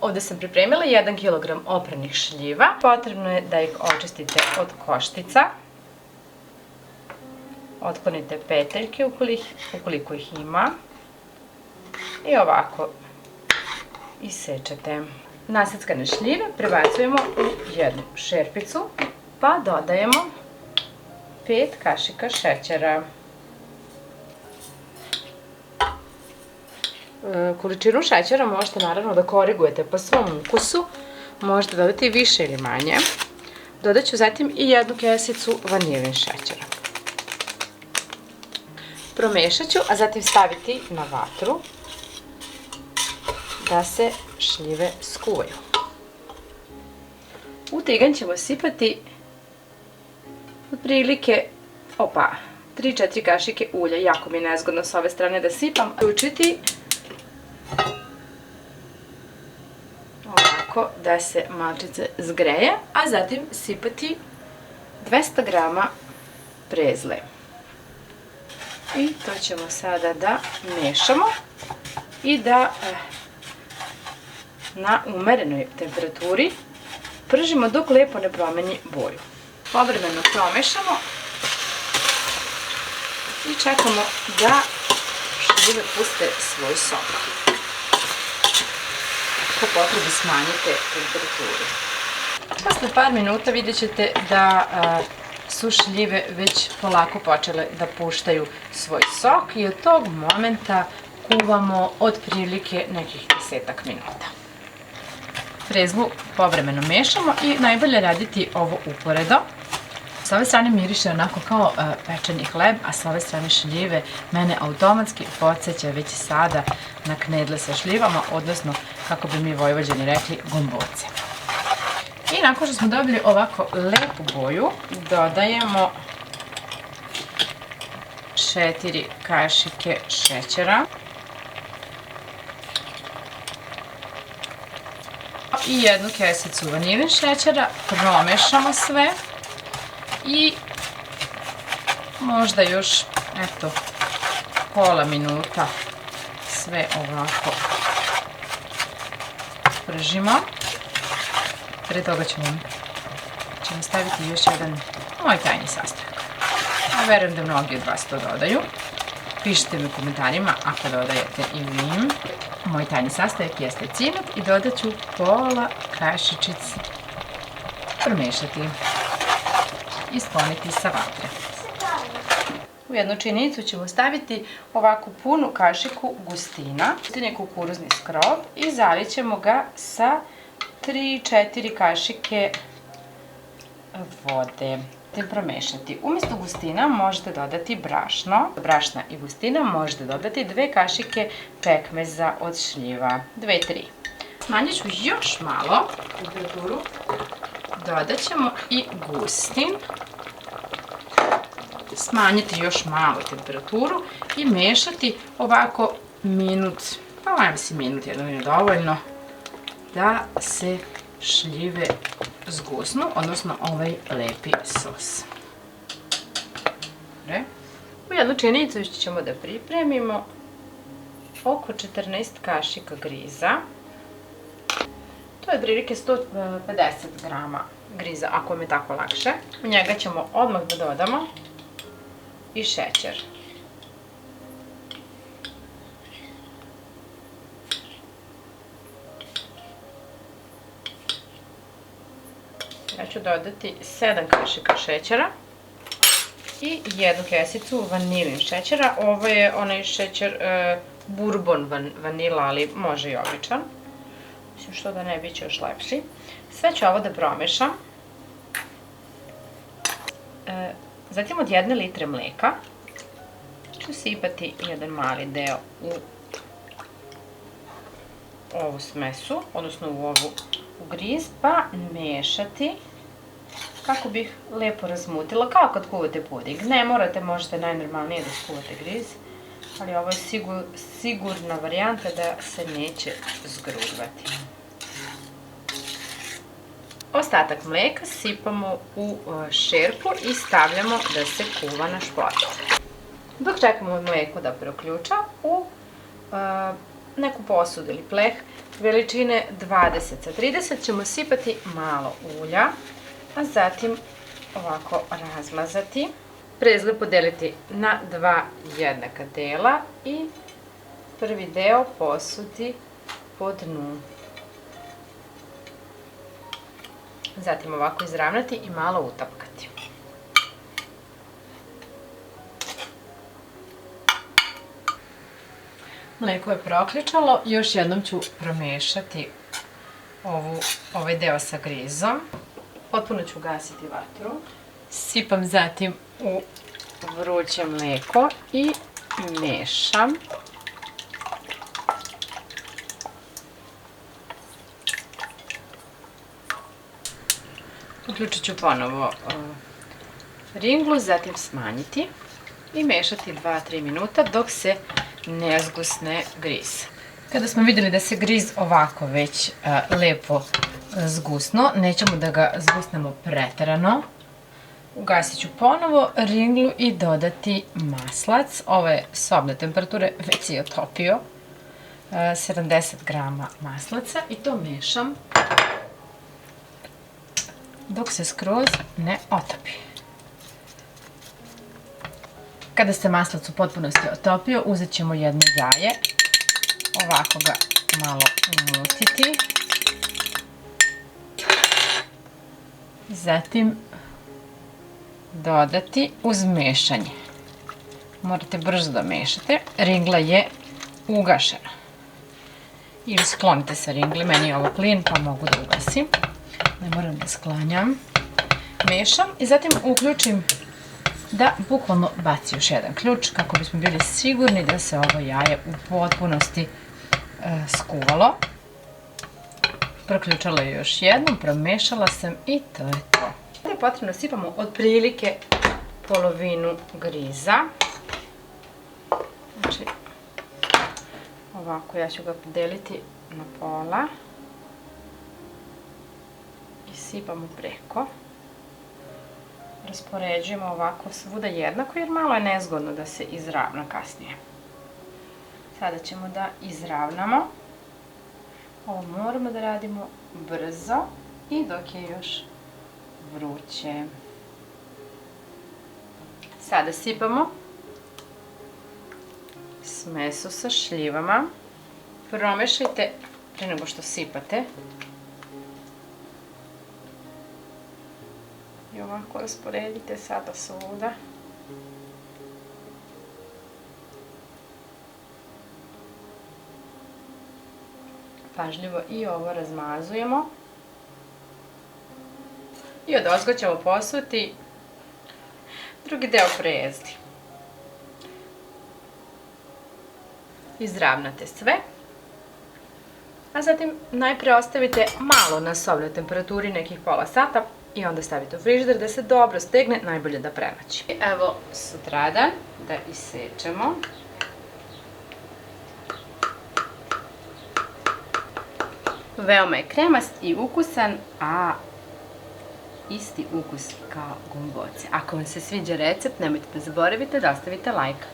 Ovde sam pripremila 1 kg opranih šljiva. Potrebno je da ih očistite od koštica. Otklonite peteljke ukoliko ih ima. I ovako isečete. Naseckane šljive prebacujemo u jednu šerpicu, pa dodajemo 5 kašika šećera. Količinu šećera možete naravno da korigujete po svom ukusu, možete dodati više ili manje. Dodat ću zatim i 1 kesicu vanilin šećera. Promešat ću, a zatim staviti na vatru da se šljive skuvaju. U tiganj ćemo sipati otprilike 3-4 kašike ulja. Jako mi je nezgodno s ove strane da sipam. Uključiti ovako da se malčice zgreje, a zatim sipati 200 g prezle. I to ćemo sada da mešamo i da na umerenoj temperaturi pržimo dok lepo ne promeni boju. Povremeno promešamo i čekamo da šljive puste svoj sok. Po potrebi smanjite temperaturu. Posle par minuta vidjet ćete da su šljive već polako počele da puštaju svoj sok i od tog momenta kuvamo otprilike nekih 10 minuta. Frezlu povremeno mešamo i najbolje raditi ovo uporedo. S ove strane miriše onako kao pečeni hleb, a s ove strane šljive mene automatski podsjeća već sada na knedle sa šljivama, odnosno, kako bi mi Vojvođani rekli, gomboce. I nakon što smo dobili ovako lepu boju, dodajemo 4 kašike šećera i 1 kesicu vanilin šećera, promešamo sve i možda još, eto, pola minuta sve ovako pržimo. Pre toga ćemo staviti još jedan moj tajni sastojak. Ja verujem da mnogi od vas to dodaju. Pišite mi u komentarima ako dodajete i vi. Moj tajni sastojak jeste cinat i dodat ću pola kašičice. Promešati i skloniti sa vatre. U jednu činicu ćemo staviti ovakvu punu kašiku gustina, kukuruzni skrob i zalit ćemo ga sa 3-4 kašike vode. Promešati. Umjesto gustina možete dodati brašno. Brašna i gustina možete dodati 2 kašike pekmeza od šljiva. 2-3. Smanjit ću još malo temperaturu. Dodat ćemo i gustin. Smanjiti još malo temperaturu i mešati ovako minut, pa ja mislim minut, jedno je dovoljno, da se šljive zgusnu, odnosno ovaj lepi sos. U jednu činicu ćemo da pripremimo oko 14 kašika griza. To je otprilike 150 g griza, ako vam je tako lakše. U njega ćemo odmah da dodamo i šećer. Ja ću dodati 7 kašika šećera i 1 kesicu vanilin šećera. Ovo je onaj šećer bourbon vanila, ali može i običan. Mislim što da ne biće još lepši. Sve ću ovo da promešam. Zatim od 1 litre mleka ću sipati jedan mali deo u ovu smesu, odnosno u griz, pa mešati kako bih lepo razmutila, kao kad kuvate puding. Ne morate, možete najnormalnije da skuvate griz, ali ovo je sigurna varijanta da se neće zgrudvati. Ostatak mleka sipamo u šerpu i stavljamo da se kuva na šporet. Dok čekamo mleko da proključa, u neku posudu ili pleh veličine 20 sa 30 ćemo sipati malo ulja, a zatim ovako razmazati. Prezle podeliti na 2 jednaka dela i prvi deo posuti po dnu. Zatim ovako izravnati i malo utapkati. Mleko je prokličalo, još jednom ću promešati ovaj deo sa grizom. Potpuno ću gasiti vatru. Sipam zatim u vruće mleko i mešam. Uključit ću ponovo ringlu, zatim smanjiti i mešati 2-3 minuta dok se ne zgusne griz. Kada smo vidjeli da se griz ovako već lepo zgusno, nećemo da ga zgusnemo preterano. Ugasit ću ponovo ringlu i dodati maslac. Ovo je sobne temperature, već se je otopio. 70 grama maslaca i to mešam dok se skroz ne otopi. Kada se maslac u potpunosti otopio, uzet ćemo jedno jaje, ovako ga malo umutiti, zatim dodati uz mešanje. Morate brzo da mešate, ringla je ugašena. Ili sklonite sa ringle, meni je ovo plin pa mogu da ugasim. Ne moram da sklanjam. Mešam i zatim uključim da bukvalno baci još jedan ključ kako bismo bili sigurni da se ovo jaje u potpunosti skuvalo. Proključala je još jednom, promešala sam i to je to. Sada je potrebno da sipamo otprilike polovinu griza. Znači, ovako ja ću ga podeliti na pola i sipamo preko. Raspoređujemo ovako svuda jednako jer malo je nezgodno da se izravna kasnije. Sada ćemo da izravnamo. Ovo moramo da radimo brzo i dok je još vruće. Sada sipamo smesu sa šljivama. Promešajte pre nego što sipate. I ovako rasporedite sada svuda. Pažljivo i ovo razmazujemo. I odozgo ćemo posuti drugi deo prezli. Izravnate sve. A zatim najpre ostavite malo na sobnoj temperaturi, nekih pola sata, i onda stavite u frižider da se dobro stegne, najbolje da prenoći. Evo sutradan da isečemo. Veoma je kremast i ukusan, a isti ukus kao gumboce. Ako vam se sviđa recept, nemojte da zaboravite da ostavite like.